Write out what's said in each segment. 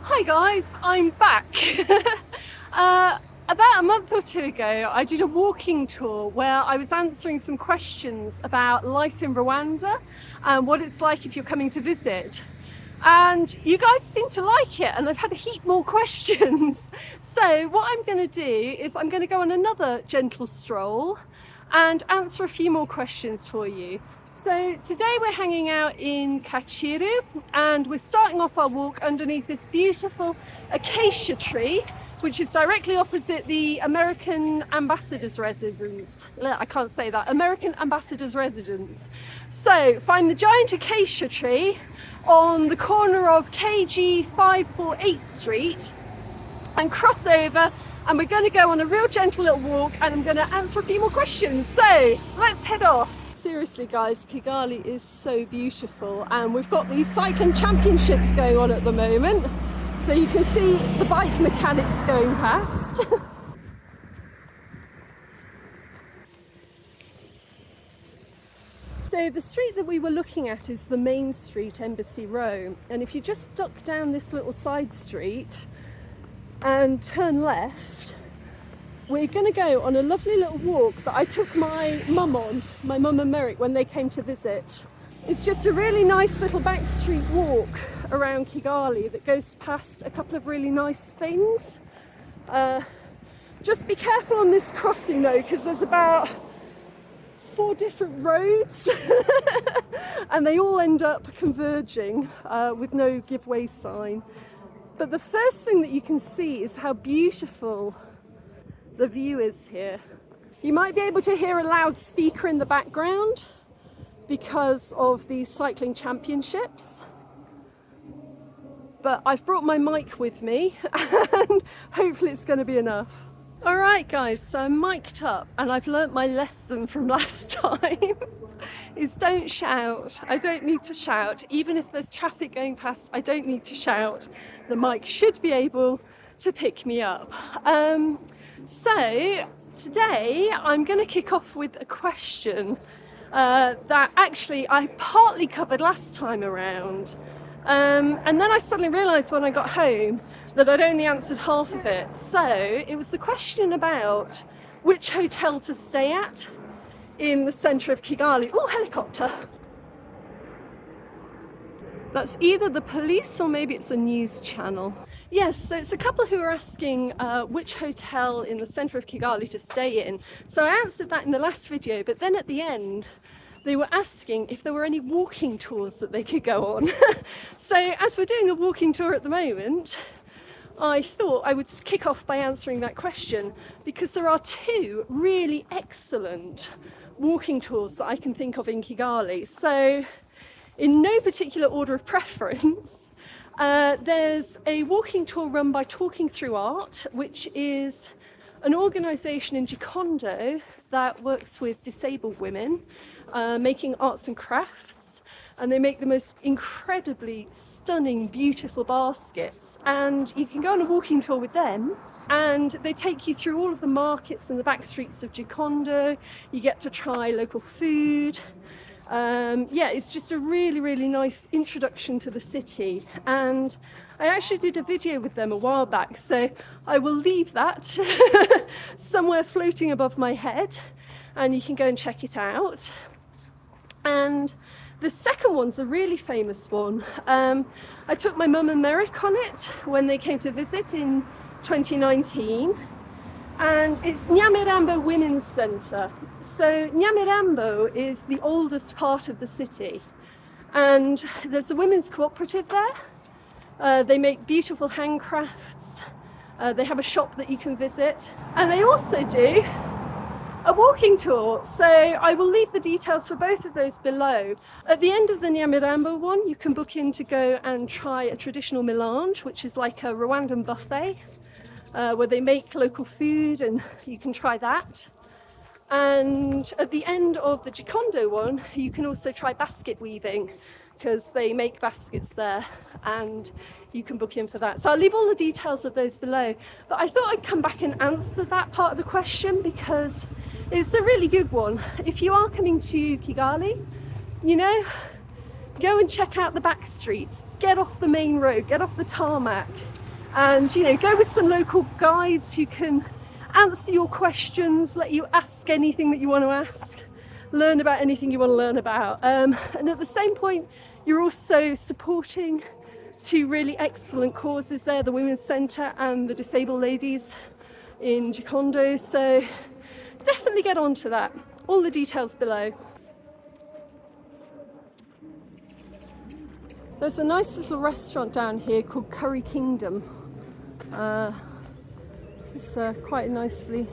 Hi guys, I'm back. About a month or two ago, I did a walking tour where I was answering some questions about life in Rwanda and what it's like if you're coming to visit. And you guys seem to like it, and I've had a heap more questions. So what I'm going to do is I'm going to go on another gentle stroll and answer a few more questions for you. So today we're hanging out in Kacyiru, and we're starting off our walk underneath this beautiful acacia tree, which is directly opposite the American ambassador's residence. I can't say that, American ambassador's residence. So find the giant acacia tree on the corner of KG 548 Street and cross over, and we're going to go on a real gentle little walk, and I'm going to answer a few more questions. So let's head off. Seriously guys, Kigali is so beautiful, and we've got these cycling championships going on at the moment, so you can see the bike mechanics going past. So the street that we were looking at is the main street, Embassy Row, and if you just duck down this little side street and turn left, we're going to go on a lovely little walk that I took my mum on, my mum and Merrick, when they came to visit. It's just a really nice little back street walk around Kigali that goes past a couple of really nice things. Just be careful on this crossing though, because there's about 4 different roads and they all end up converging with no give way sign. But the first thing that you can see is how beautiful the view is here. You might be able to hear a loudspeaker in the background because of the cycling championships, but I've brought my mic with me and hopefully it's going to be enough. Alright guys, so I'm mic'd up and I've learnt my lesson from last time is don't shout. I don't need to shout. Even if there's traffic going past, I don't need to shout. The mic should be able to pick me up. So today I'm going to kick off with a question that actually I partly covered last time around, and then I suddenly realised when I got home that I'd only answered half of it. So it was the question about which hotel to stay at in the centre of Kigali. Oh, helicopter! That's either the police or maybe it's a news channel. Yes, so it's a couple who are asking which hotel in the centre of Kigali to stay in. So I answered that in the last video, but then at the end they were asking if there were any walking tours that they could go on. So as we're doing a walking tour at the moment, I thought I would kick off by answering that question, because there are 2 really excellent walking tours that I can think of in Kigali. So in no particular order of preference, there's a walking tour run by Talking Through Art, which is an organisation in Gikondo that works with disabled women, making arts and crafts, and they make the most incredibly stunning, beautiful baskets. And you can go on a walking tour with them, and they take you through all of the markets and the back streets of Gikondo. You get to try local food. Yeah, it's just a really, really nice introduction to the city, and I actually did a video with them a while back, so I will leave that somewhere floating above my head and you can go and check it out. And the second one's a really famous one. I took my mum and Merrick on it when they came to visit in 2019, and it's Nyamirambo Women's Centre. So Nyamirambo is the oldest part of the city, and there's a women's cooperative there. They make beautiful handcrafts. They have a shop that you can visit, and they also do a walking tour. So I will leave the details for both of those below. At the end of the Nyamirambo one, you can book in to go and try a traditional melange, which is like a Rwandan buffet, where they make local food, and you can try that. And at the end of the Gikondo one, you can also try basket weaving, because they make baskets there, and you can book in for that. So I'll leave all the details of those below. But I thought I'd come back and answer that part of the question, because it's a really good one. If you are coming to Kigali, you know, go and check out the back streets, get off the main road, get off the tarmac, and go with some local guides who can answer your questions, let you ask anything that you want to ask, learn about anything you want to learn about. And at the same point, you're also supporting two really excellent causes there, the Women's Centre and the Disabled Ladies in Gikondo. So definitely get onto that. All the details below. There's a nice little restaurant down here called Curry Kingdom. It's quite a nicely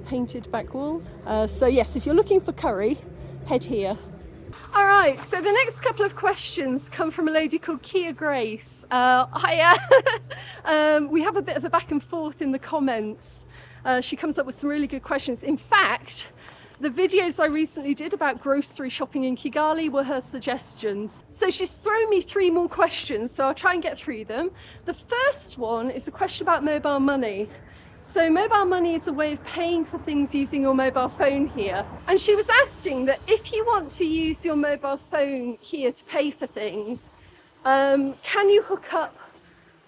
painted back wall. So yes, if you're looking for curry, head here. All right, so the next couple of questions come from a lady called Kia Grace. Hiya. We have a bit of a back and forth in the comments. She comes up with some really good questions. In fact, the videos I recently did about grocery shopping in Kigali were her suggestions. So she's thrown me 3 more questions, so I'll try and get through them. The first one is a question about mobile money. So mobile money is a way of paying for things using your mobile phone here. And she was asking that if you want to use your mobile phone here to pay for things, can you hook up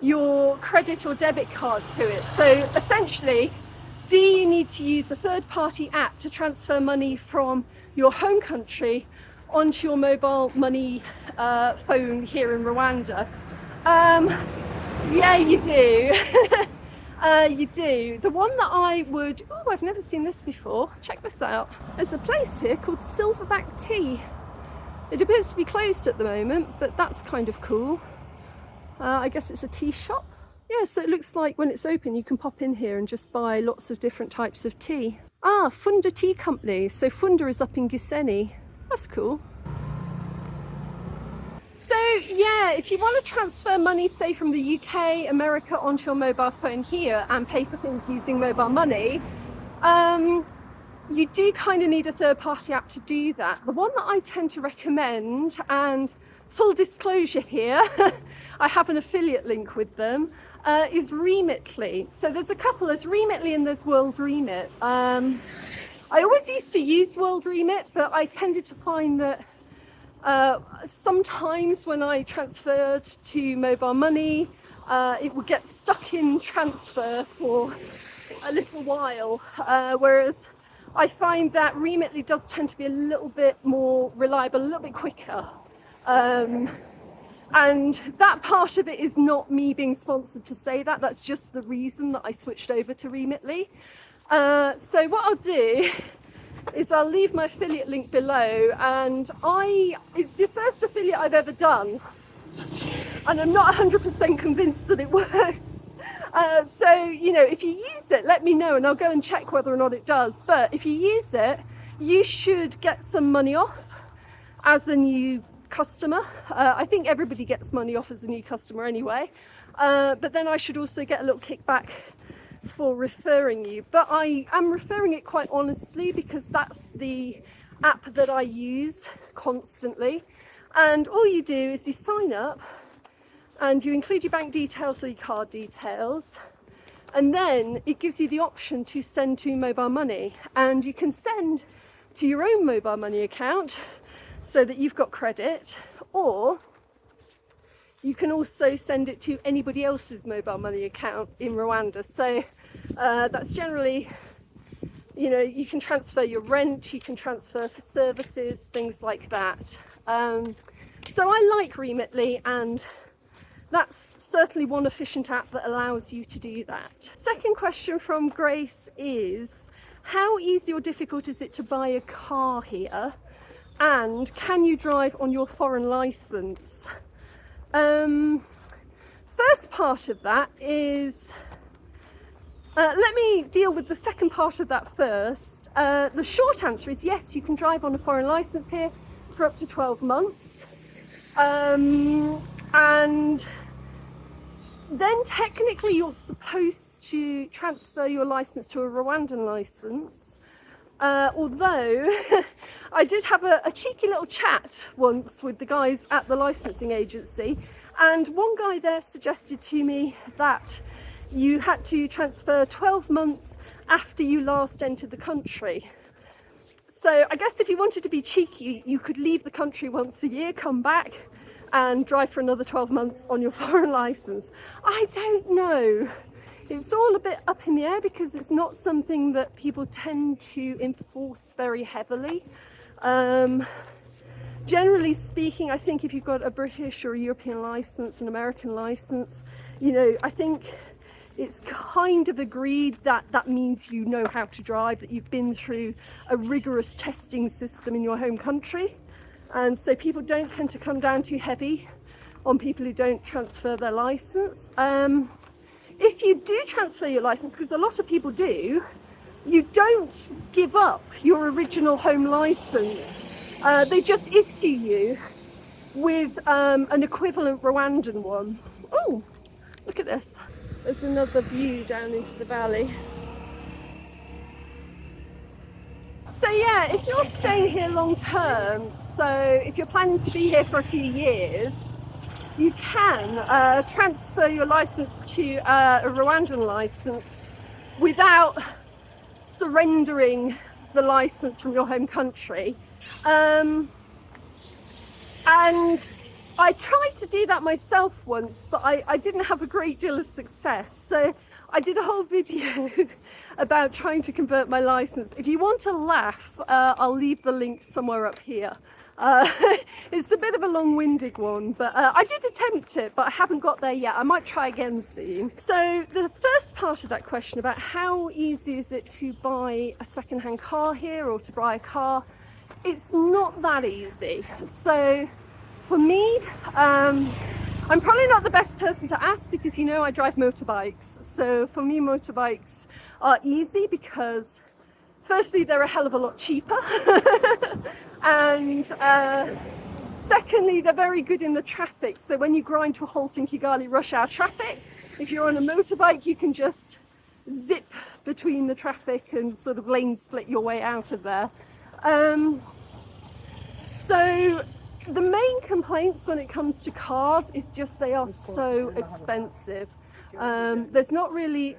your credit or debit card to it? So essentially, do you need to use a third-party app to transfer money from your home country onto your mobile money phone here in Rwanda? Yeah, you do. You do. The one that I would... Oh, I've never seen this before. Check this out. There's a place here called Silverback Tea. It appears to be closed at the moment, but that's kind of cool. I guess it's a tea shop. Yeah, so it looks like when it's open, you can pop in here and just buy lots of different types of tea. Ah, Funda Tea Company. So Funda is up in Gisenyi. That's cool. So yeah, if you want to transfer money, say from the UK, America onto your mobile phone here and pay for things using mobile money, you do kind of need a third-party app to do that. The one that I tend to recommend, and full disclosure here, I have an affiliate link with them, is Remitly. So there's a couple, there's Remitly and there's World Remit. I always used to use World Remit, but I tended to find that sometimes when I transferred to mobile money, it would get stuck in transfer for a little while, whereas I find that Remitly does tend to be a little bit more reliable, a little bit quicker. And that part of it is not me being sponsored to say that, that's just the reason that I switched over to Remitly. So what I'll do is I'll leave my affiliate link below, and it's the first affiliate I've ever done, and I'm not 100% convinced that it works. So, if you use it, let me know and I'll go and check whether or not it does. But if you use it, you should get some money off as a new customer. I think everybody gets money off as a new customer anyway. But then I should also get a little kickback for referring you. But I am referring it quite honestly because that's the app that I use constantly. And all you do is you sign up and you include your bank details or your card details, and then it gives you the option to send to mobile money, and you can send to your own mobile money account so that you've got credit, or you can also send it to anybody else's mobile money account in Rwanda. So that's generally, you can transfer your rent, you can transfer for services, things like that. So I like Remitly, and that's certainly one efficient app that allows you to do that. Second question from Grace is, how easy or difficult is it to buy a car here? And can you drive on your foreign license? First part of that is, let me deal with the second part of that first. The short answer is yes, you can drive on a foreign license here for up to 12 months. And then technically you're supposed to transfer your license to a Rwandan license. Although I did have a cheeky little chat once with the guys at the licensing agency, and one guy there suggested to me that you had to transfer 12 months after you last entered the country. So I guess if you wanted to be cheeky, you could leave the country once a year, come back and drive for another 12 months on your foreign license. I don't know. It's all a bit up in the air because it's not something that people tend to enforce very heavily. Generally speaking, I think if you've got a British or a European license, an American license, you know, I think it's kind of agreed that that means you know how to drive, that you've been through a rigorous testing system in your home country. And so people don't tend to come down too heavy on people who don't transfer their license. If you do transfer your license, because a lot of people do, you don't give up your original home license. They just issue you with an equivalent Rwandan one. Oh, look at this. There's another view down into the valley. So yeah, if you're staying here long term, so if you're planning to be here for a few years, you can transfer your license to a Rwandan license without surrendering the license from your home country. And I tried to do that myself once, but I didn't have a great deal of success. So I did a whole video about trying to convert my license. If you want to laugh, I'll leave the link somewhere up here. It's a bit of a long-winded one, but I did attempt it, but I haven't got there yet. I might try again soon. So the first part of that question about how easy is it to buy a second-hand car here or to buy a car, it's not that easy. So for me, I'm probably not the best person to ask because, you know, I drive motorbikes. So for me, motorbikes are easy because firstly, they're a hell of a lot cheaper. And secondly, they're very good in the traffic. So when you grind to a halt in Kigali rush hour traffic, if you're on a motorbike, you can just zip between the traffic and sort of lane split your way out of there. So the main complaints when it comes to cars is just they are so expensive. There's not really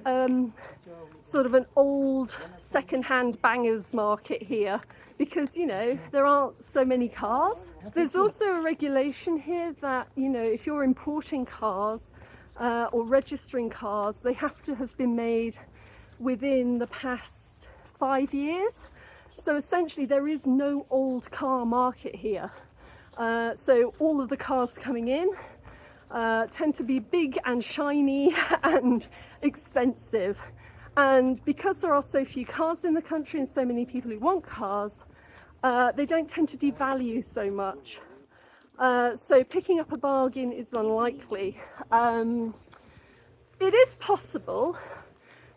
sort of an old second-hand bangers market here because, you know, there aren't so many cars. There's also a regulation here that, you know, if you're importing cars or registering cars, they have to have been made within the past 5 years. So essentially there is no old car market here. So all of the cars coming in tend to be big and shiny and expensive. And because there are so few cars in the country and so many people who want cars, they don't tend to devalue so much. So picking up a bargain is unlikely. It is possible.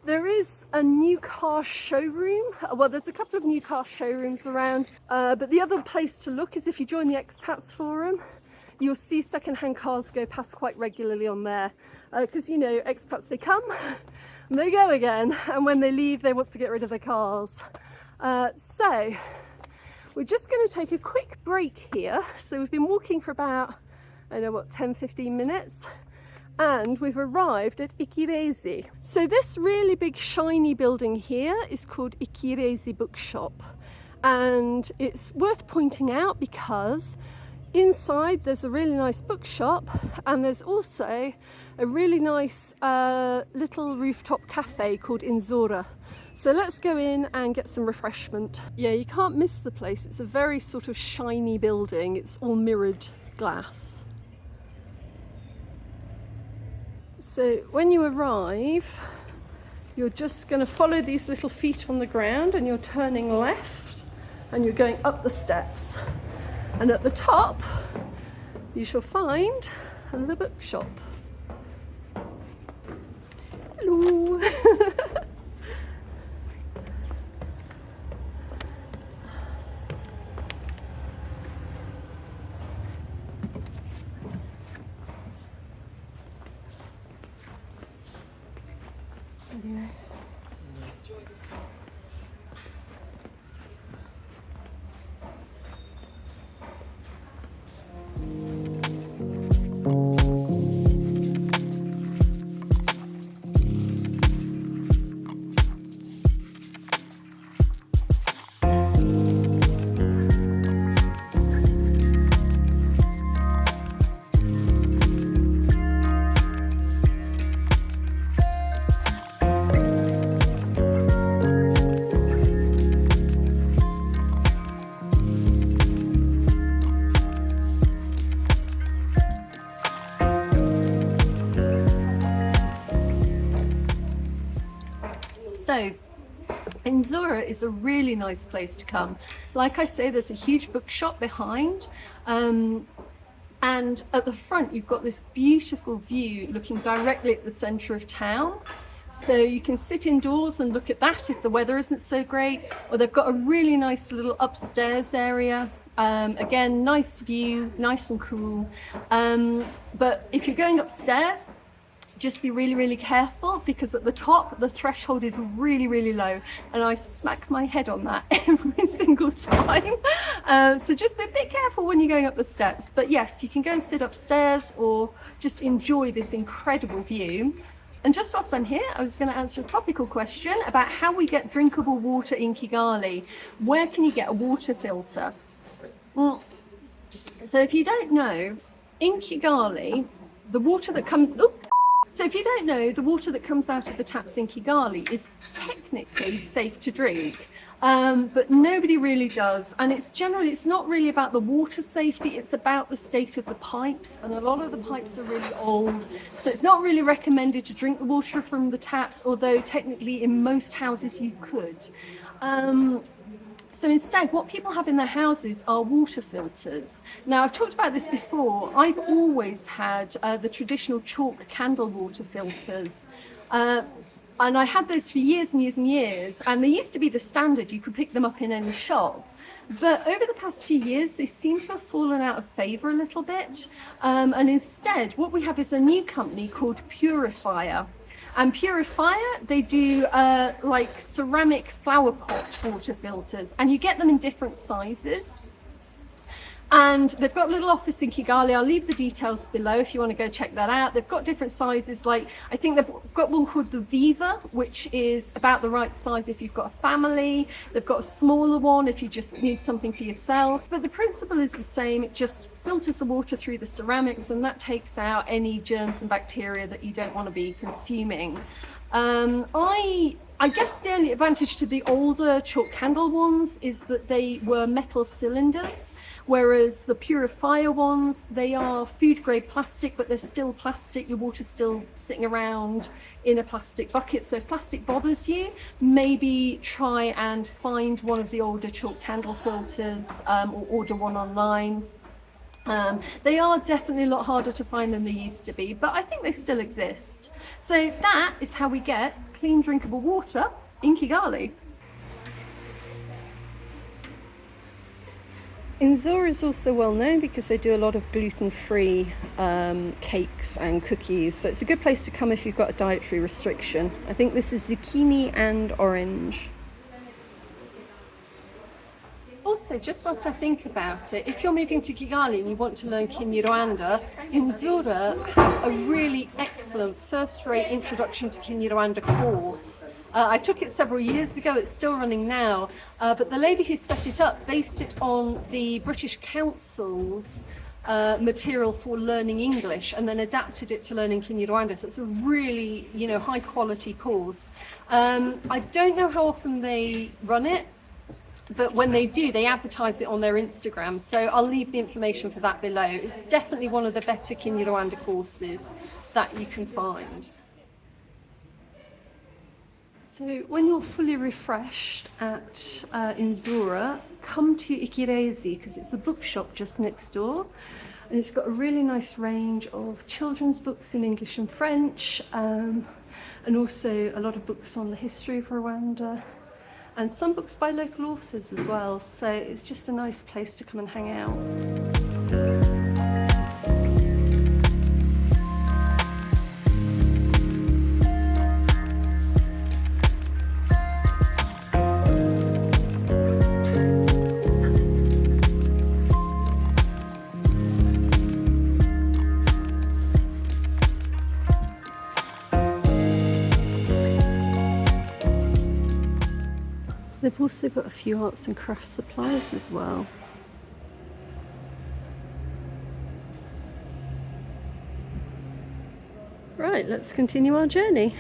There is a new car showroom. Well, there's a couple of new car showrooms around, but the other place to look is if you join the expats forum, you'll see second-hand cars go past quite regularly on there. Because, you know, expats, they come and they go again, and when they leave, they want to get rid of their cars. So we're just going to take a quick break here. So we've been walking for about, I don't know what, 10-15 minutes. And we've arrived at Ikirezi. So this really big shiny building here is called Ikirezi Bookshop. And it's worth pointing out because inside there's a really nice bookshop and there's also a really nice little rooftop cafe called Inzora. So let's go in and get some refreshment. Yeah, you can't miss the place. It's a very sort of shiny building. It's all mirrored glass. So when you arrive, you're just going to follow these little feet on the ground and you're turning left and you're going up the steps. And at the top, you shall find the bookshop. Hello. Anyway. So Inzora is a really nice place to come. Like I say, there's a huge bookshop behind, and at the front you've got this beautiful view looking directly at the centre of town. So you can sit indoors and look at that if the weather isn't so great, or they've got a really nice little upstairs area. Again, nice view, nice and cool. But if you're going upstairs, just be really, really careful, because at the top the threshold is really, really low, and I smack my head on that every single time. So just be a bit careful when you're going up the steps. But yes, you can go and sit upstairs or just enjoy this incredible view. And just whilst I'm here, I was going to answer a topical question about how we get drinkable water in Kigali. Where can you get a water filter? Well, so if you don't know, in Kigali, the water that comes... So if you don't know, the water that comes out of the taps in Kigali is technically safe to drink, but nobody really does. And it's not really about the water safety, it's about the state of the pipes. And a lot of the pipes are really old, so it's not really recommended to drink the water from the taps, although technically in most houses you could. So instead, what people have in their houses are water filters. Now, I've talked about this before. I've always had the traditional chalk candle water filters. And I had those for years and years and years. And they used to be the standard. You could pick them up in any shop. But over the past few years, they seem to have fallen out of favour a little bit. And instead, what we have is a new company called Purifier. And Purifier, they do like ceramic flower pot water filters, and you get them in different sizes. And they've got a little office in Kigali. I'll leave the details below if you want to go check that out. They've got different sizes, like I think they've got one called the Viva, which is about the right size if you've got a family. They've got a smaller one if you just need something for yourself. But the principle is the same. It just filters the water through the ceramics, and that takes out any germs and bacteria that you don't want to be consuming. I guess the only advantage to the older chalk candle ones is that they were metal cylinders, whereas the Purifier ones, they are food grade plastic, but they're still plastic. Your water's still sitting around in a plastic bucket. So if plastic bothers you, maybe try and find one of the older chalk candle filters, or order one online. They are definitely a lot harder to find than they used to be, but I think they still exist. So that is how we get clean drinkable water in Kigali. Inzora is also well known because they do a lot of gluten-free cakes and cookies, so it's a good place to come if you've got a dietary restriction. I think this is zucchini and orange. Also, just whilst I think about it, if you're moving to Kigali and you want to learn Kinyarwanda, Inzora has a really excellent first-rate introduction to Kinyarwanda course. I took it several years ago, it's still running now, but the lady who set it up based it on the British Council's material for learning English, and then adapted it to learning Kinyarwanda. So it's a really, high quality course. I don't know how often they run it, but when they do, they advertise it on their Instagram. So I'll leave the information for that below. It's definitely one of the better Kinyarwanda courses that you can find. So when you're fully refreshed at Inzora, come to Ikirezi, because it's a bookshop just next door. And it's got a really nice range of children's books in English and French, and also a lot of books on the history of Rwanda, and some books by local authors as well. So it's just a nice place to come and hang out. They've also got a few arts and crafts supplies as well. Right, let's continue our journey.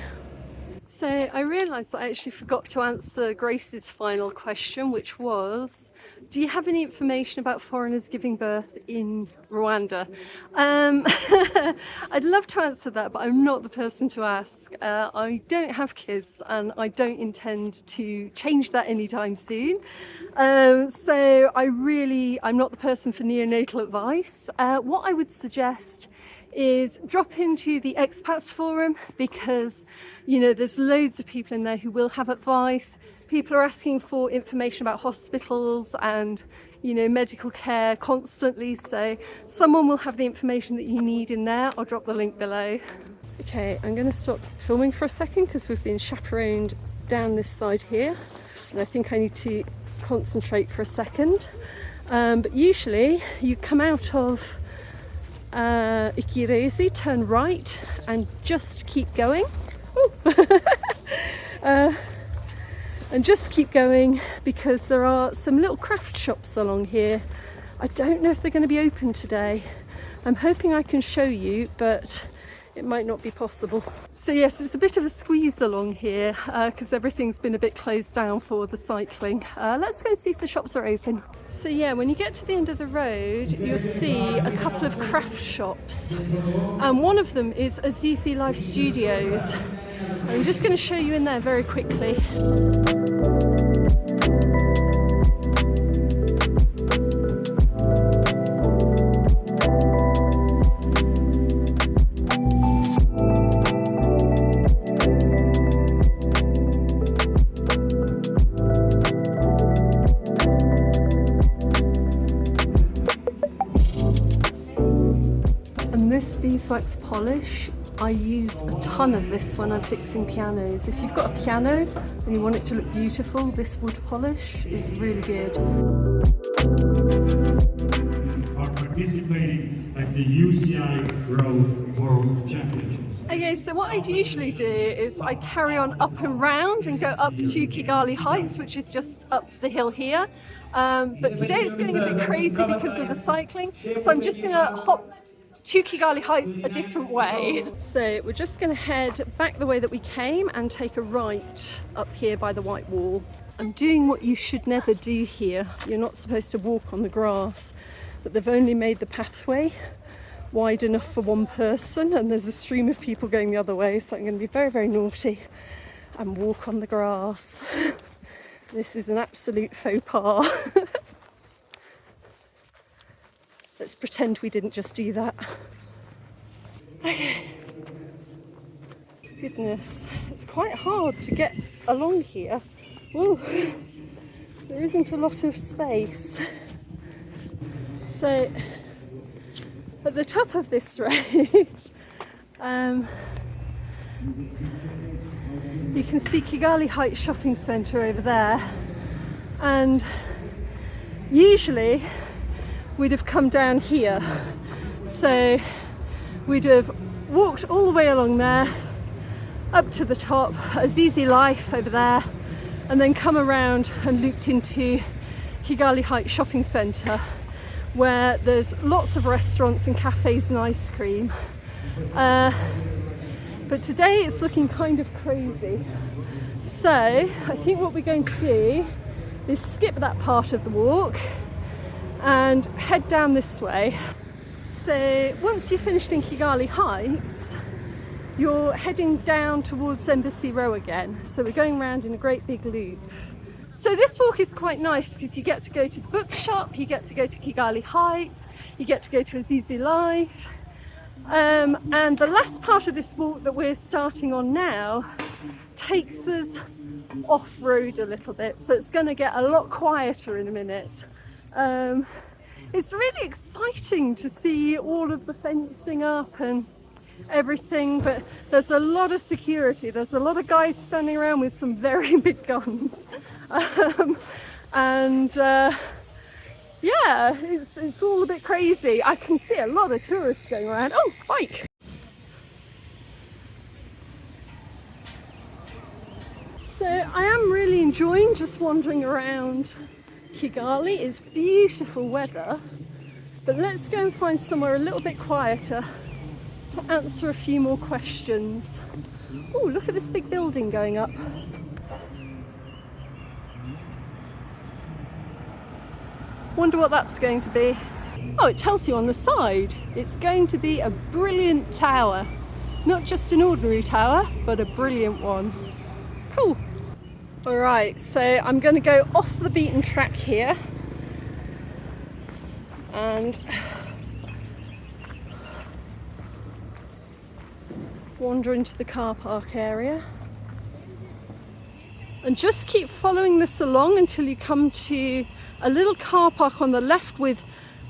So I realised that I actually forgot to answer Grace's final question, which was, do you have any information about foreigners giving birth in Rwanda? I'd love to answer that, but I'm not the person to ask. I don't have kids and I don't intend to change that anytime soon. So I'm not the person for neonatal advice. What I would suggest is drop into the expats forum, because there's loads of people in there who will have advice. People are asking for information about hospitals and medical care constantly, so someone will have the information that you need in there. I'll drop the link below. Okay, I'm going to stop filming for a second because we've been chaperoned down this side here and I think I need to concentrate for a second. But usually you come out of Ikirezi, turn right and just keep going. And just keep going, because there are some little craft shops along here. I don't know if they're going to be open today. I'm hoping I can show you, but it might not be possible. So yes, it's a bit of a squeeze along here because everything's been a bit closed down for the cycling. Let's go see if the shops are open. So yeah, when you get to the end of the road, you'll see a couple of craft shops. And one of them is Azizi Life Studios. I'm just going to show you in there very quickly. This beeswax polish, I use a ton of this when I'm fixing pianos. If you've got a piano and you want it to look beautiful, this wood polish is really good. Are participating at the UCI Road World Championships. Okay, so what I usually do is I carry on up and round and go up to Kigali Heights, which is just up the hill here. But today it's getting a bit crazy because of the cycling, so I'm just going to hop to Kigali Heights a different way. So we're just going to head back the way that we came and take a right up here by the white wall. I'm doing what you should never do here. You're not supposed to walk on the grass, but they've only made the pathway wide enough for one person and there's a stream of people going the other way, so I'm going to be very, very naughty and walk on the grass. This is an absolute faux pas. Let's pretend we didn't just do that. Okay. Goodness, it's quite hard to get along here. Ooh, there isn't a lot of space. So, at the top of this road, you can see Kigali Heights Shopping Centre over there. And usually, we'd have come down here, so we'd have walked all the way along there up to the top, Azizi Life over there, and then come around and looped into Kigali Heights Shopping Centre, where there's lots of restaurants and cafes and ice cream. But today it's looking kind of crazy, so I think what we're going to do is skip that part of the walk and head down this way. So once you're finished in Kigali Heights, you're heading down towards Embassy Row again. So we're going around in a great big loop. So this walk is quite nice because you get to go to the Bookshop, you get to go to Kigali Heights, you get to go to Azizi Life. And the last part of this walk that we're starting on now takes us off-road a little bit. So it's going to get a lot quieter in a minute. It's really exciting to see all of the fencing up and everything, but there's a lot of security. There's a lot of guys standing around with some very big guns. Yeah, it's all a bit crazy. I can see a lot of tourists going around. Oh, bike! So I am really enjoying just wandering around Kigali. It's beautiful weather, but let's go and find somewhere a little bit quieter to answer a few more questions. Oh, look at this big building going up. Wonder what that's going to be. Oh, it tells you on the side. It's going to be a brilliant tower. Not just an ordinary tower, but a brilliant one. Cool. All right, so I'm going to go off the beaten track here and wander into the car park area and just keep following this along until you come to a little car park on the left with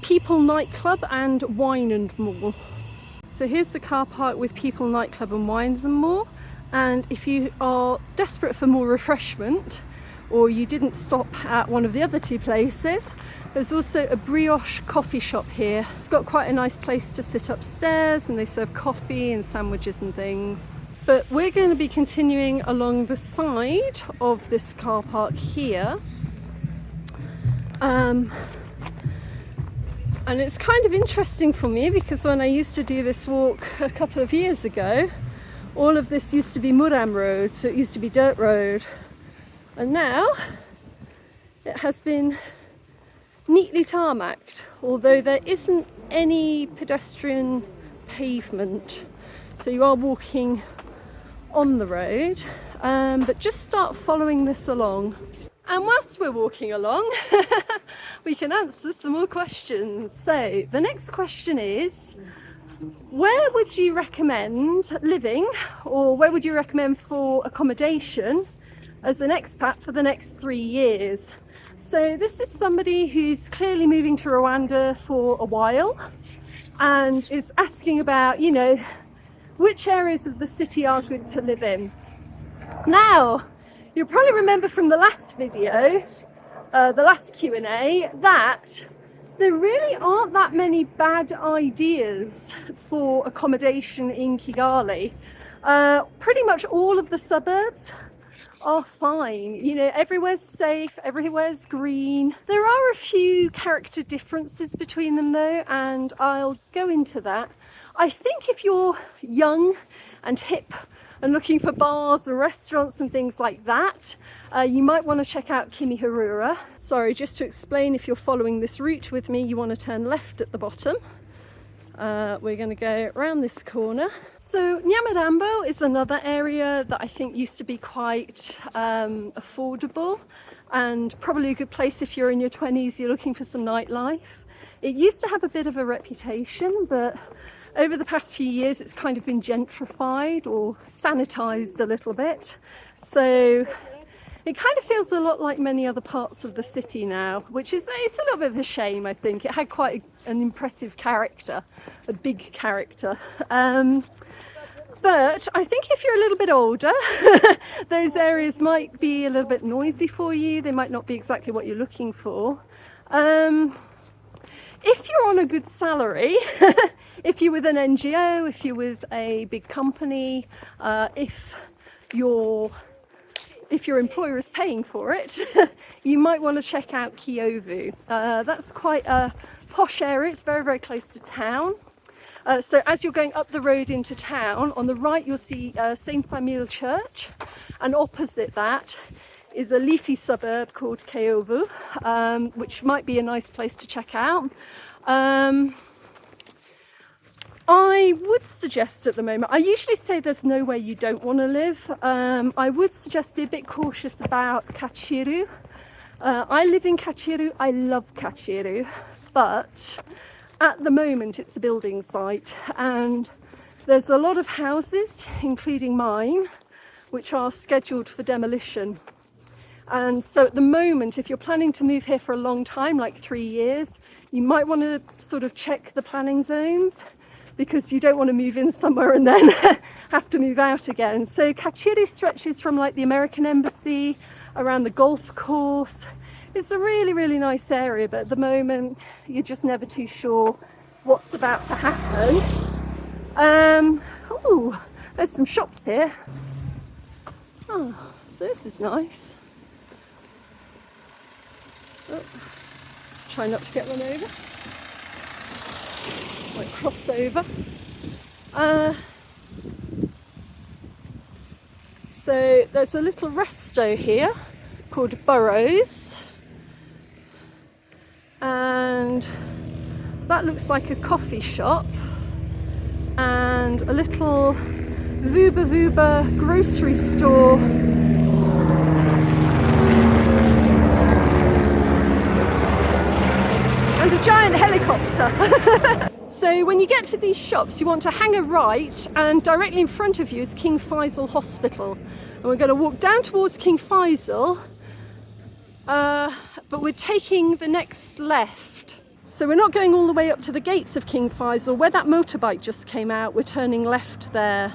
People Nightclub and Wine and More. So here's the car park with People Nightclub and Wines and More, and if you are desperate for more refreshment or you didn't stop at one of the other two places, there's also a brioche coffee shop here. It's got quite a nice place to sit upstairs and they serve coffee and sandwiches and things. But we're going to be continuing along the side of this car park here. And it's kind of interesting for me because when I used to do this walk a couple of years ago, all of this used to be Muram Road, so it used to be dirt road. And now it has been neatly tarmacked, although there isn't any pedestrian pavement. So you are walking on the road, but just start following this along. And whilst we're walking along, we can answer some more questions. So the next question is, where would you recommend living, or where would you recommend for accommodation as an expat for the next 3 years? So this is somebody who's clearly moving to Rwanda for a while and is asking about, you know, which areas of the city are good to live in. Now, you'll probably remember from the last video, the last Q&A, that there really aren't that many bad ideas for accommodation in Kigali. Pretty much all of the suburbs are fine. You know, everywhere's safe, everywhere's green. There are a few character differences between them though, and I'll go into that. I think if you're young and hip and looking for bars and restaurants and things like that, you might want to check out Kimihurura. Sorry, just to explain, if you're following this route with me, you want to turn left at the bottom. We're going to go around this corner. So Nyamirambo is another area that I think used to be quite affordable and probably a good place if you're in your 20s, you're looking for some nightlife. It used to have a bit of a reputation, but over the past few years it's kind of been gentrified or sanitized a little bit. So it kind of feels a lot like many other parts of the city now, which is, it's a little bit of a shame, I think. It had quite an impressive character, a big character. But I think if you're a little bit older, those areas might be a little bit noisy for you. They might not be exactly what you're looking for. If you're on a good salary, if you're with an NGO, if you're with a big company, if your employer is paying for it, you might want to check out Kiovu. That's quite a posh area. It's very, very close to town. So as you're going up the road into town, on the right you'll see Saint Famille Church, and opposite that is a leafy suburb called Kiovu, which might be a nice place to check out. I would suggest at the moment, I usually say there's nowhere you don't want to live. I would suggest be a bit cautious about Kacyiru. I live in Kacyiru, I love Kacyiru, but at the moment it's a building site and there's a lot of houses, including mine, which are scheduled for demolition. And so at the moment, if you're planning to move here for a long time, like 3 years, you might want to sort of check the planning zones, because you don't want to move in somewhere and then have to move out again. So Kacyiru stretches from like the American Embassy around the golf course. It's a really, really nice area, but at the moment you're just never too sure what's about to happen. Oh, there's some shops here. Oh, so this is nice. Oh, try not to get run over. Might cross over. So there's a little resto here called Burrows, and that looks like a coffee shop, and a little Vuba grocery store. And a giant helicopter. So when you get to these shops, you want to hang a right, and directly in front of you is King Faisal Hospital. And we're going to walk down towards King Faisal, but we're taking the next left. So we're not going all the way up to the gates of King Faisal. Where that motorbike just came out, we're turning left there.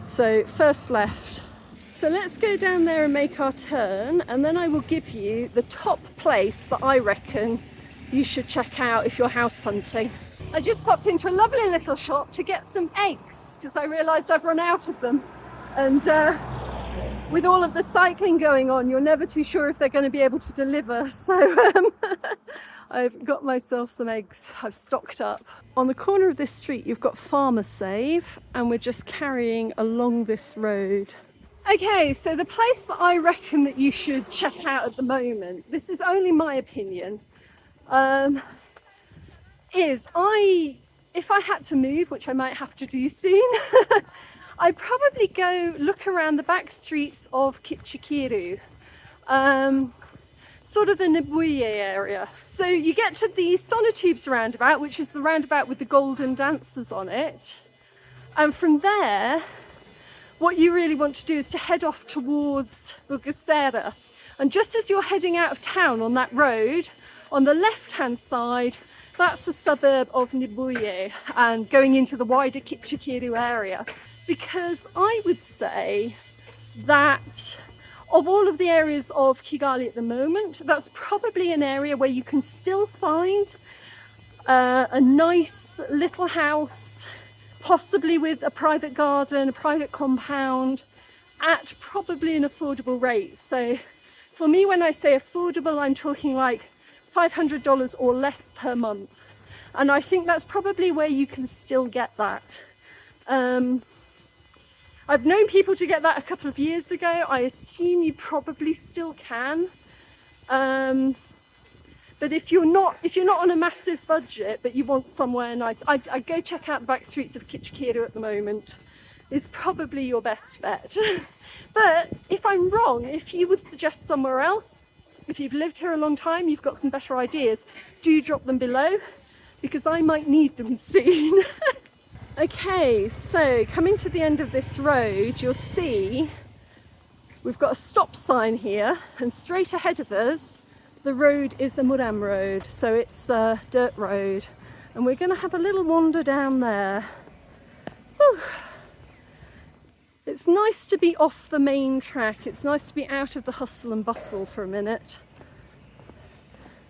So first left. So let's go down there and make our turn, and then I will give you the top place that I reckon you should check out if you're house hunting. I just popped into a lovely little shop to get some eggs because I realised I've run out of them. And with all of the cycling going on, you're never too sure if they're going to be able to deliver. So I've got myself some eggs. I've stocked up. On the corner of this street, you've got Farmer Save, and we're just carrying along this road. Okay, so the place that I reckon that you should check out at the moment, this is only my opinion, is if I had to move, which I might have to do soon, I'd probably go look around the back streets of Kacyiru, sort of the Nibuye area. So you get to the Sonotubes roundabout, which is the roundabout with the golden dancers on it, and from there what you really want to do is to head off towards Bugesera. And just as you're heading out of town on that road, on the left hand side, that's a suburb of Nibuye and going into the wider Kacyiru area. Because I would say that of all of the areas of Kigali at the moment, that's probably an area where you can still find a nice little house, possibly with a private garden, a private compound, at probably an affordable rate. So for me, when I say affordable, I'm talking like $500 or less per month. And I think that's probably where you can still get that. I've known people to get that a couple of years ago. I assume you probably still can. But if you're not on a massive budget, but you want somewhere nice, I'd go check out the back streets of Kacyiru at the moment. Is probably your best bet. But if I'm wrong, if you would suggest somewhere else, if you've lived here a long time, you've got some better ideas, do drop them below, because I might need them soon. Okay, so coming to the end of this road, you'll see we've got a stop sign here, and straight ahead of us, the road is a Muram road, so it's a dirt road, and we're going to have a little wander down there. Whew. It's nice to be off the main track. It's nice to be out of the hustle and bustle for a minute.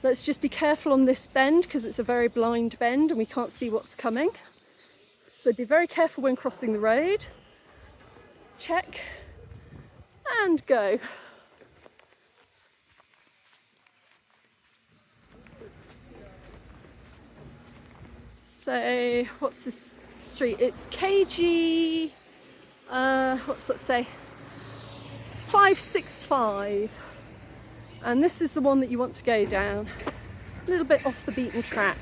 Let's just be careful on this bend because it's a very blind bend and we can't see what's coming. So be very careful when crossing the road. Check and go. So what's this street? It's KG, what's that say? 565. And this is the one that you want to go down. A little bit off the beaten track.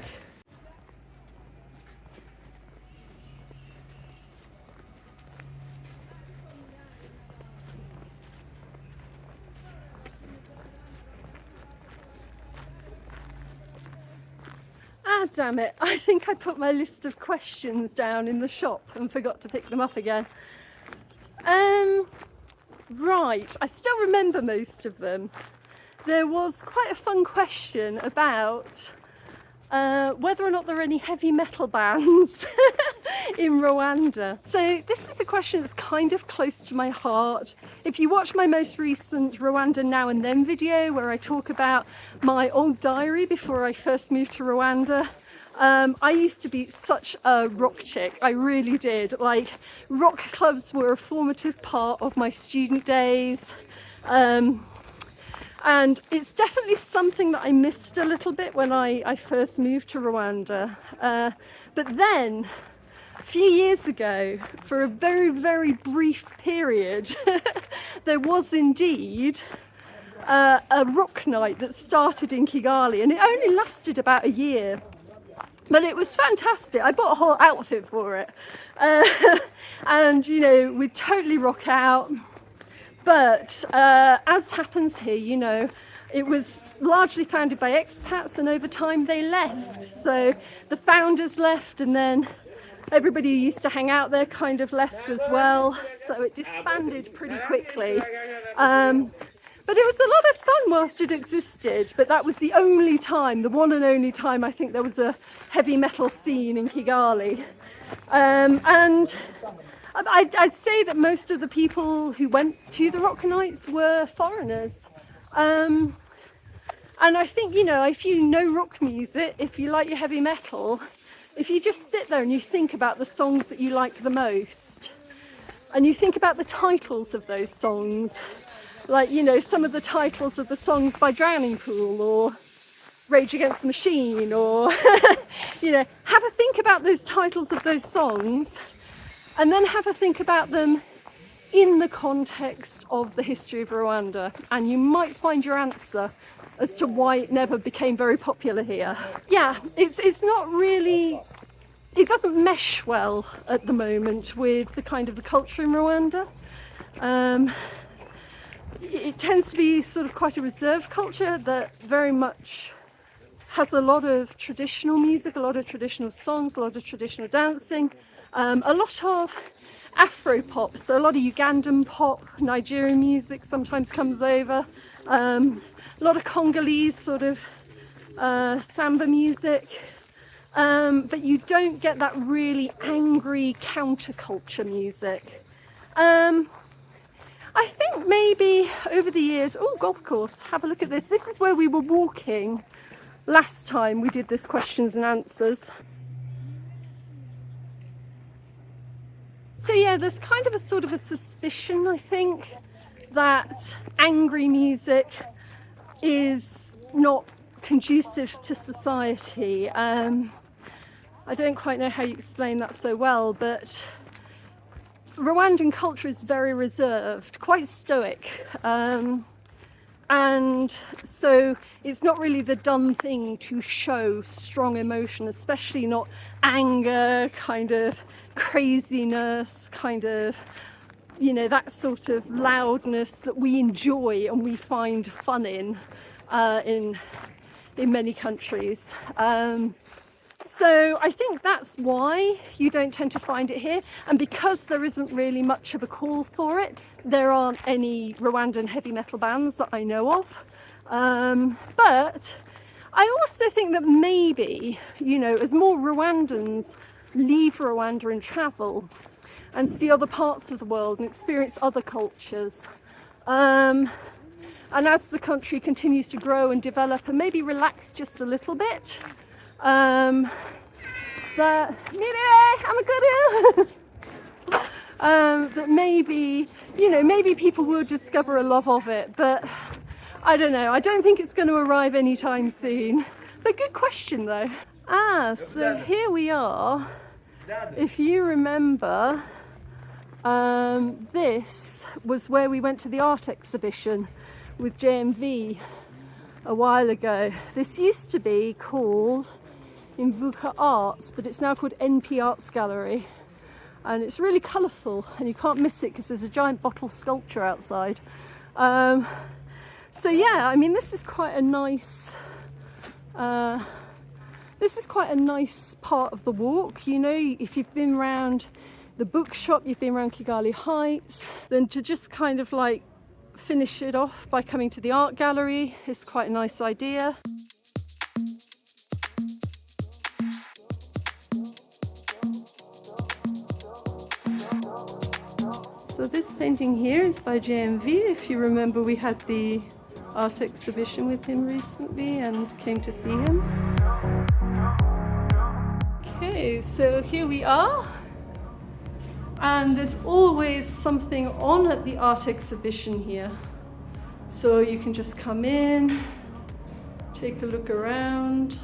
Ah, damn it. I think I put my list of questions down in the shop and forgot to pick them up again. Right, I still remember most of them. There was quite a fun question about whether or not there are any heavy metal bands in Rwanda. So this is a question that's kind of close to my heart. If you watch my most recent Rwanda Now and Then video where I talk about my old diary before I first moved to Rwanda, I used to be such a rock chick. I really did. Like, rock clubs were a formative part of my student days. And it's definitely something that I missed a little bit when I first moved to Rwanda. But then, a few years ago, for a very, very brief period, there was indeed a rock night that started in Kigali, and it only lasted about a year. But it was fantastic. I bought a whole outfit for it. And, you know, we'd totally rock out. But as happens here, you know, it was largely founded by expats, and over time they left. So the founders left, and then everybody who used to hang out there kind of left as well. So it disbanded pretty quickly. But it was a lot of fun whilst it existed, but that was the only time, the one and only time I think there was a heavy metal scene in Kigali. And I'd say that most of the people who went to the rock nights were foreigners. And I think, you know, if you know rock music, if you like your heavy metal, if you just sit there and you think about the songs that you like the most, and you think about the titles of those songs, like, you know, some of the titles of the songs by Drowning Pool or Rage Against the Machine, or, you know, have a think about those titles of those songs, and then have a think about them in the context of the history of Rwanda, and you might find your answer as to why it never became very popular here. Yeah, it's not really, it doesn't mesh well at the moment with the kind of the culture in Rwanda. It tends to be sort of quite a reserved culture that very much has a lot of traditional music, a lot of traditional songs, a lot of traditional dancing, a lot of Afro pop, so a lot of Ugandan pop, Nigerian music sometimes comes over, a lot of Congolese sort of samba music, but you don't get that really angry counterculture music. I think maybe over the years, oh, golf course, have a look at this. This is where we were walking last time we did this questions and answers. So yeah, there's kind of a sort of a suspicion, I think, that angry music is not conducive to society. I don't quite know how you explain that so well, but Rwandan culture is very reserved, quite stoic, and so it's not really the done thing to show strong emotion, especially not anger, kind of craziness, kind of, you know, that sort of loudness that we enjoy and we find fun in many countries. So I think that's why you don't tend to find it here, and because there isn't really much of a call for it, there aren't any Rwandan heavy metal bands that I know of. But I also think that maybe, you know, as more Rwandans leave Rwanda and travel and see other parts of the world and experience other cultures, and as the country continues to grow and develop and maybe relax just a little bit, that that maybe, you know, maybe people will discover a love of it, but I don't know. I don't think it's going to arrive anytime soon. But good question though. So here we are. If you remember, this was where we went to the art exhibition with JMV a while ago. This used to be called Invuka Arts, but it's now called NP Arts Gallery, and it's really colourful and you can't miss it because there's a giant bottle sculpture outside. So yeah, I mean, this is quite a nice part of the walk. You know, if you've been around the Bookshop, you've been around Kigali Heights, then to just kind of like finish it off by coming to the art gallery is quite a nice idea. So this painting here is by JMV. If you remember, we had the art exhibition with him recently and came to see him. Okay, so here we are. And there's always something on at the art exhibition here. So you can just come in, take a look around.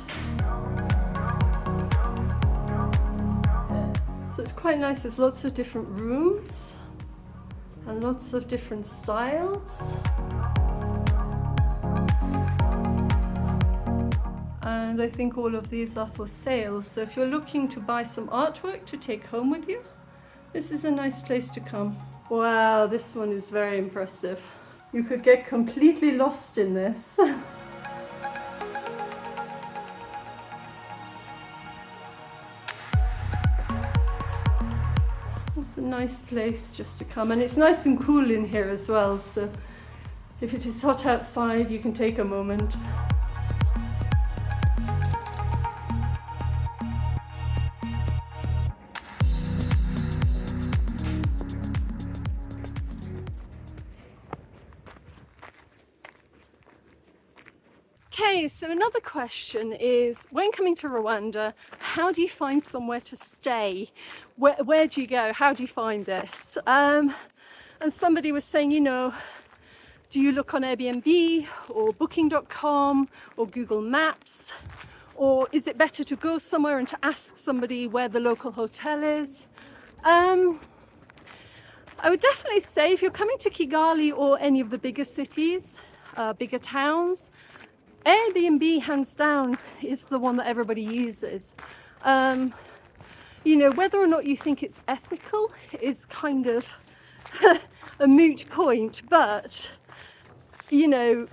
So it's quite nice, there's lots of different rooms. and lots of different styles. And I think all of these are for sale. So if you're looking to buy some artwork to take home with you, this is a nice place to come. Wow, this one is very impressive. You could get completely lost in this. It's a nice place just to come, and it's nice and cool in here as well, so if it is hot outside you can take a moment. Okay, so another question is, when coming to Rwanda, how do you find somewhere to stay? Where do you go? How do you find this? And somebody was saying, you know, do you look on Airbnb or Booking.com or Google Maps? Or is it better to go somewhere and to ask somebody where the local hotel is? I would definitely say if you're coming to Kigali or any of the bigger cities, bigger towns, Airbnb, hands down, is the one that everybody uses. You know, whether or not you think it's ethical is kind of a moot point, but you know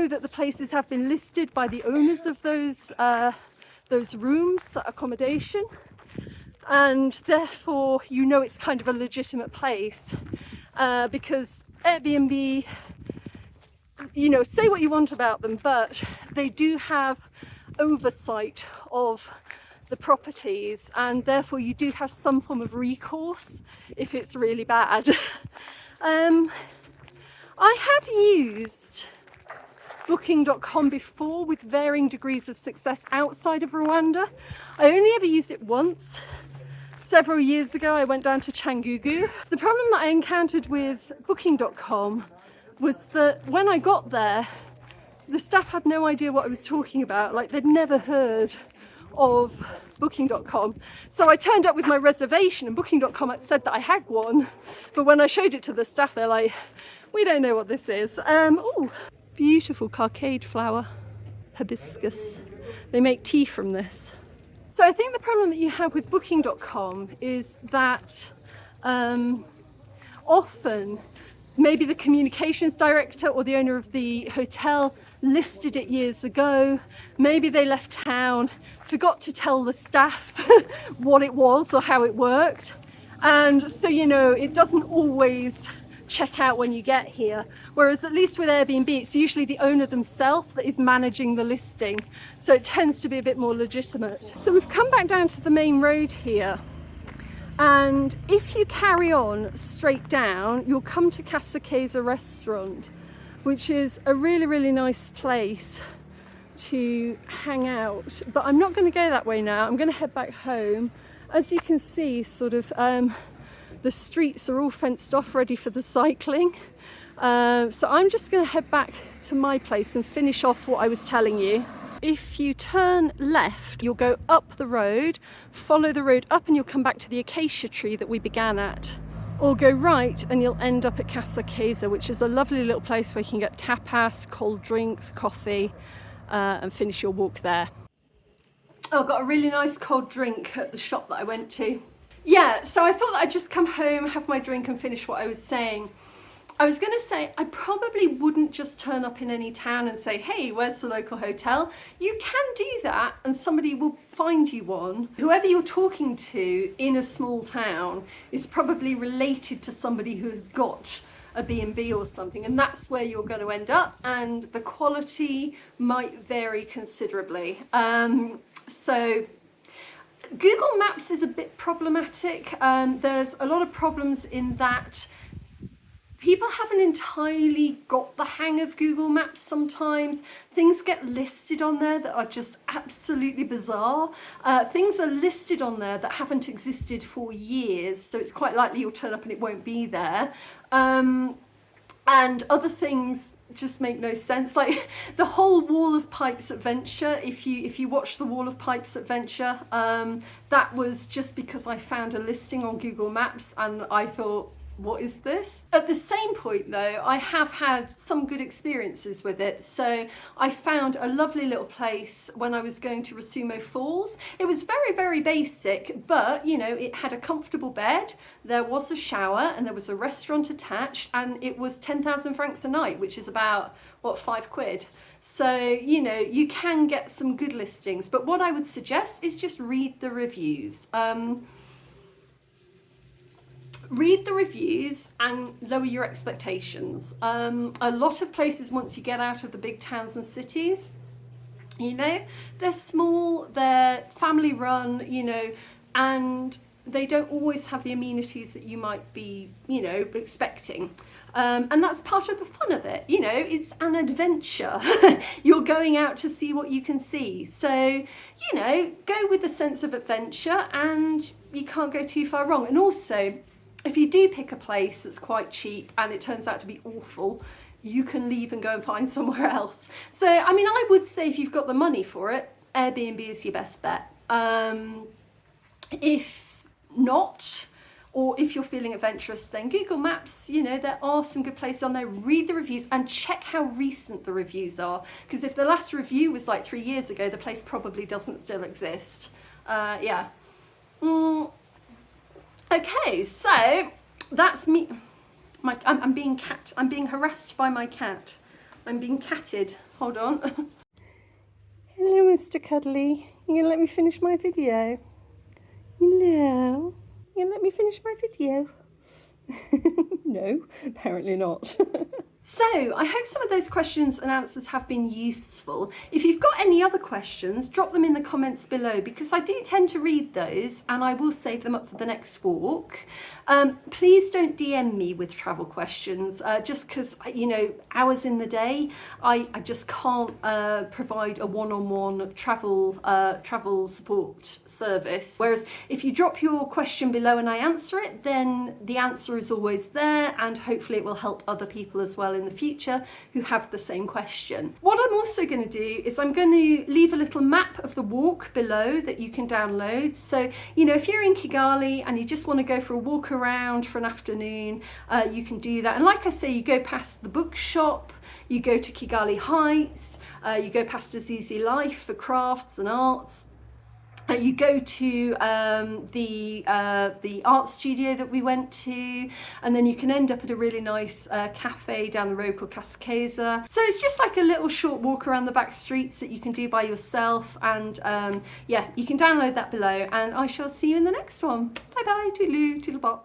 that the places have been listed by the owners of those rooms, accommodation, and therefore you know it's kind of a legitimate place, because Airbnb, you know, say what you want about them, but they do have oversight of the properties, and therefore you do have some form of recourse if it's really bad. I have used Booking.com before with varying degrees of success outside of Rwanda. I only ever used it once. Several years ago I went down to Cyangugu. The problem that I encountered with Booking.com was that when I got there, the staff had no idea what I was talking about. Like, they'd never heard of Booking.com. So I turned up with my reservation and Booking.com had said that I had one. But when I showed it to the staff, they're like, we don't know what this is. Oh, beautiful cockade flower, hibiscus. They make tea from this. So I think the problem that you have with Booking.com is that often maybe the communications director or the owner of the hotel listed it years ago. Maybe they left town, forgot to tell the staff what it was or how it worked. And so, you know, it doesn't always check out when you get here. Whereas at least with Airbnb, it's usually the owner themselves that is managing the listing. So it tends to be a bit more legitimate. So we've come back down to the main road here. And if you carry on straight down, you'll come to Cassakeza restaurant, which is a really, really nice place to hang out. But I'm not going to go that way now. I'm going to head back home. As you can see, sort of the streets are all fenced off, ready for the cycling. So I'm just going to head back to my place and finish off what I was telling you. If you turn left, you'll go up the road, follow the road up, and you'll come back to the acacia tree that we began at. Or go right and you'll end up at Cassakeza, which is a lovely little place where you can get tapas, cold drinks, coffee, and finish your walk there. Oh, I got a really nice cold drink at the shop that I went to. Yeah, so I thought that I'd just come home, have my drink and finish what I was saying. I was going to say, I probably wouldn't just turn up in any town and say, hey, where's the local hotel? You can do that and somebody will find you one. Whoever you're talking to in a small town is probably related to somebody who's got a B&B or something, and that's where you're going to end up, and the quality might vary considerably. So Google Maps is a bit problematic. There's a lot of problems in that people haven't entirely got the hang of Google Maps sometimes. Things get listed on there that are just absolutely bizarre. Things are listed on there that haven't existed for years, so it's quite likely you'll turn up and it won't be there. And other things just make no sense. Like the whole Wall of Pipes adventure, if you watch the Wall of Pipes adventure, that was just because I found a listing on Google Maps and I thought, what is this? At the same point though, I have had some good experiences with it. So I found a lovely little place when I was going to Rusumo Falls. It was very, very basic, but you know, it had a comfortable bed, there was a shower, and there was a restaurant attached, and it was 10,000 francs a night, which is about, what, £5? So, you know, you can get some good listings, but what I would suggest is just read the reviews. Read the reviews and lower your expectations. A lot of places, once you get out of the big towns and cities, you know, they're small, they're family run, you know, and they don't always have the amenities that you might be, you know, expecting. And that's part of the fun of it, you know, it's an adventure. You're going out to see what you can see. So, you know, go with a sense of adventure and you can't go too far wrong. And also, if you do pick a place that's quite cheap and it turns out to be awful, you can leave and go and find somewhere else. So, I mean, I would say if you've got the money for it, Airbnb is your best bet. If not, or if you're feeling adventurous, then Google Maps, you know, there are some good places on there. Read the reviews and check how recent the reviews are. Because if the last review was like 3 years ago, the place probably doesn't still exist. Yeah. Okay, so that's me. I'm being harassed by my cat. I'm being catted. Hold on. Hello, Mr. Cuddly. You gonna let me finish my video? No. You gonna let me finish my video? No, apparently not. So, I hope some of those questions and answers have been useful. If you've got any other questions, drop them in the comments below, because I do tend to read those and I will save them up for the next walk. Please don't DM me with travel questions, just because, you know, hours in the day, I just can't provide a one-on-one travel support service. Whereas if you drop your question below and I answer it, then the answer is always there, and hopefully it will help other people as well in the future who have the same question. What I'm also going to do is I'm going to leave a little map of the walk below that you can download. So, you know, if you're in Kigali and you just want to go for a walk around for an afternoon, you can do that. And like I say, you go past the Bookshop, you go to Kigali Heights, you go past Azizi Life for crafts and arts. You go to the art studio that we went to, and then you can end up at a really nice cafe down the road called Cascasa. So it's just like a little short walk around the back streets that you can do by yourself, and yeah, you can download that below, and I shall see you in the next one. Bye bye, toodaloo, toodlebot.